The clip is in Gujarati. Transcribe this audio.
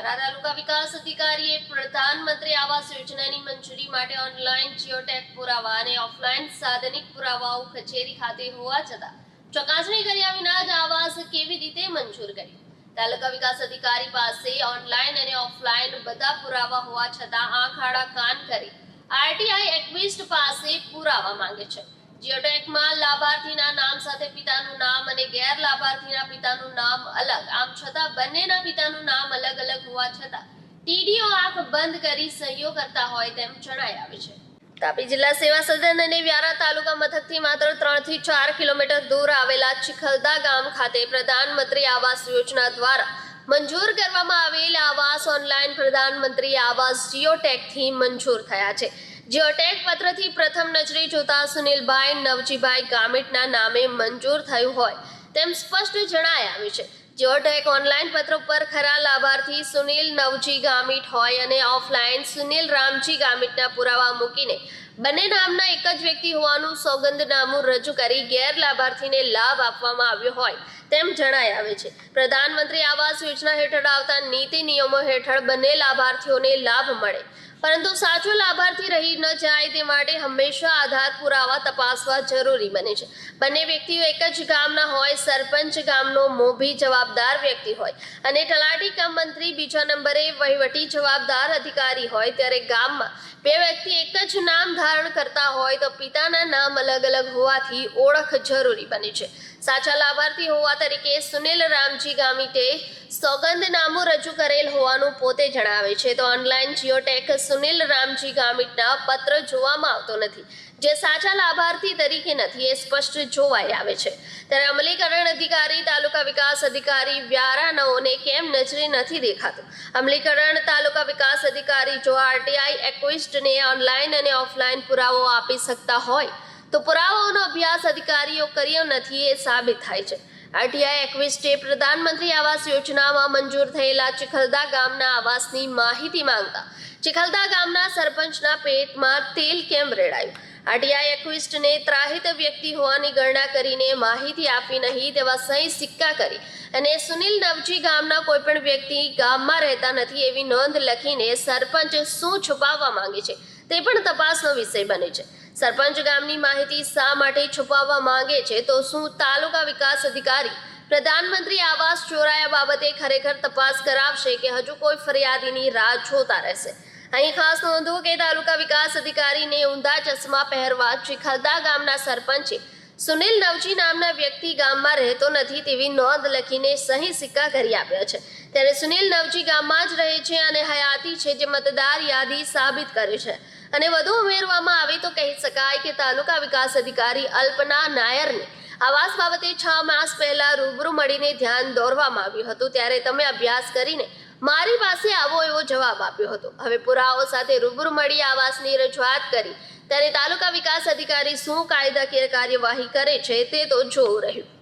વ્યારા તાલુકા વિકાસ અધિકારીએ પ્રધાનમંત્રી આવાસ યોજનાની મંજૂરી માટે ઓનલાઈન જીઓટેગ પુરાવા અને ઓફલાઈન સાધનિક પુરાવાઓ કચેરી ખાતે હોવા છતાં ચકાસણી કર્યા વિના જ આવાસ કેવી રીતે મંજૂર કરી? તાલુકા વિકાસ અધિકારી પાસે ઓનલાઈન અને ઓફલાઈન બધા પુરાવા હોવા છતાં આંખ આડા કાન કરી આરટીઆઈ એક્વિસ્ટ પાસે પુરાવા માંગે છે। જીઓટેગમાં લાભાર્થીના નામ સાથે પિતાનું નામ અને ગેર લાભાર્થીના પિતાનું નામ અલગ, આમ છતાં બંનેના પિતાનું નામ અલગ અલગ હોવા છતાં ટીડીઓ આંખ બંધ કરી સહીઓ કરતા હોય તેમ જણાઈ આવે છે। તાપી જિલ્લા સેવા સદન અને વ્યારા તાલુકા મથકથી માત્ર 3 થી 4 કિલોમીટર દૂર આવેલા ચિખલદા ગામ ખાતે પ્રધાનમંત્રી આવાસ યોજના દ્વારા મંજૂર કરવામાં આવેલ આવાસ ઓનલાઈન પ્રધાનમંત્રી આવાસ જીઓટેગથી મંજૂર થયા છે। જીઓટેગ પત્રથી પ્રથમ નજરે જોતા સુનિલભાઈ નવજીભાઈ ગામિતના નામે મંજૂર થયું હોય તેમ સ્પષ્ટ જણાઈ આવ્યું છે। જીઓટેગ ઓનલાઈન પત્ર પર ખરા લાભાર્થી સુનિલ નવજી ગામિત હોય અને ઓફલાઈન સુનિલ રામજી ગામિતના પુરાવા મૂકીને બંને નામના એક જ વ્યક્તિ હોવાનું સોગંદનામું રજૂ કરી ગેર લાભાર્થીને લાભ આપવામાં આવ્યો હોય તેમ જણાઈ આવે છે। પ્રધાનમંત્રી આવાસ યોજના હેઠળ આવતા નીતિ નિયમો હેઠળ બંને લાભાર્થીઓને લાભ મળે, પરંતુ સાચો લાભાર્થી રહી ન જાય તે માટે હંમેશા આધાર પુરાવા તપાસવા જરૂરી બને છે। બંને વ્યક્તિઓ એક જ ગામના હોય, સરપંચ ગામનો મોભી જવાબદાર વ્યક્તિ હોય અને તલાટી કમ મંત્રી બીજા નંબરે વહીવટી જવાબદાર અધિકારી હોય, ત્યારે ગામમાં બે વ્યક્તિ એક જ નામ ધારણ કરતા હોય તો પિતાના નામ અલગ અલગ હોવાથી ઓળખ જરૂરી બને છે। સાચા લાભાર્થી હોવા તરીકે સુનિલ રામજી ગામિતે સોગંદનામું રજૂ કરેલ હોવાનું પોતે જણાવે છે, તો ઓનલાઈન જીઓટેગ સુનિલ રામજી ગામિતના પત્ર જોવામાં આવતો નથી, જે સાચા લાભાર્થી તરીકે નથી એ સ્પષ્ટ જોવાઈ આવે છે। ત્યારે અમલીકરણ અધિકારી તાલુકા વિકાસ અધિકારી વ્યારાનાઓને કેમ નજરે નથી દેખાતું? અમલીકરણ તાલુકા વિકાસ અધિકારી જો આરટીઆઈ એક્વિસ્ટને ઓનલાઈન અને ઓફલાઈન પુરાવો આપી શકતા હોય તો પુરાવાઓનો અભ્યાસ અધિકારીઓ કર્યો નથી એ સાબિત થાય છે। આરટીઆઈ એક્વિસ્ટે પ્રધાનમંત્રી આવાસ યોજનામાં મંજૂર થયેલા ચિખલદા ગામના આવાસની માહિતી માંગતા ચિખલદા ગામના સરપંચના પેટમાં તેલ કેમ રેડાયું? આરટીઆઈ એક્વિસ્ટને ત્રાહિત વ્યક્તિ હોવાની ગણના કરીને માહિતી આપી નહીં તેવા સહી સિક્કા કરી અને સુનિલ નવજી ગામના કોઈ પણ વ્યક્તિ ગામમાં રહેતા નથી એવી નોંધ લખીને સરપંચ શું છુપાવવા માંગે છે તે પણ તપાસનો વિષય બને છે। સરપંચ ગામની માહિતી શા માટે છુપાવવા માંગે છે, તો શું તાલુકા વિકાસ અધિકારી પ્રધાનમંત્રી આવાસ ચોરાયા બાબતે ખરેખર તપાસ કરાવશે કે હજુ કોઈ ફરિયાદીની રાહ જોતા રહેશે? અહીં ખાસ નોંધવું કે તાલુકા વિકાસ અધિકારીને ઊંધા ચશ્મા પહેરવા ચિખલદા ગામના સરપંચે સુનિલ નવજી નામના વ્યક્તિ ગામમાં રહેતો નથી તેવી નોંધ લખીને સહી સિક્કા કરી આપ્યા છે। ત્યારે સુનિલ નવજી ગામમાં જ રહે છે અને હયાતી છે, જે મતદાર યાદી સાબિત કરે છે। અને વધુ ઉમેરવામાં આવે તો કહી શકાય કે તાલુકા વિકાસ અધિકારી અલ્પના નાયરને આવાસ બાબતે 6 માસ પહેલા રૂબરૂ મળીને ધ્યાન દોરવામાં આવ્યું હતું, ત્યારે તમે અભ્યાસ કરીને મારી પાસે આવો એવો જવાબ આપ્યો હતો। હવે પુરાવો સાથે રૂબરૂ મળી આવાસની રજૂઆત કરી ત્યારે તાલુકા વિકાસ અધિકારી શું કાયદાકીય કાર્યવાહી કરે છે તે તો જોવું રહ્યું।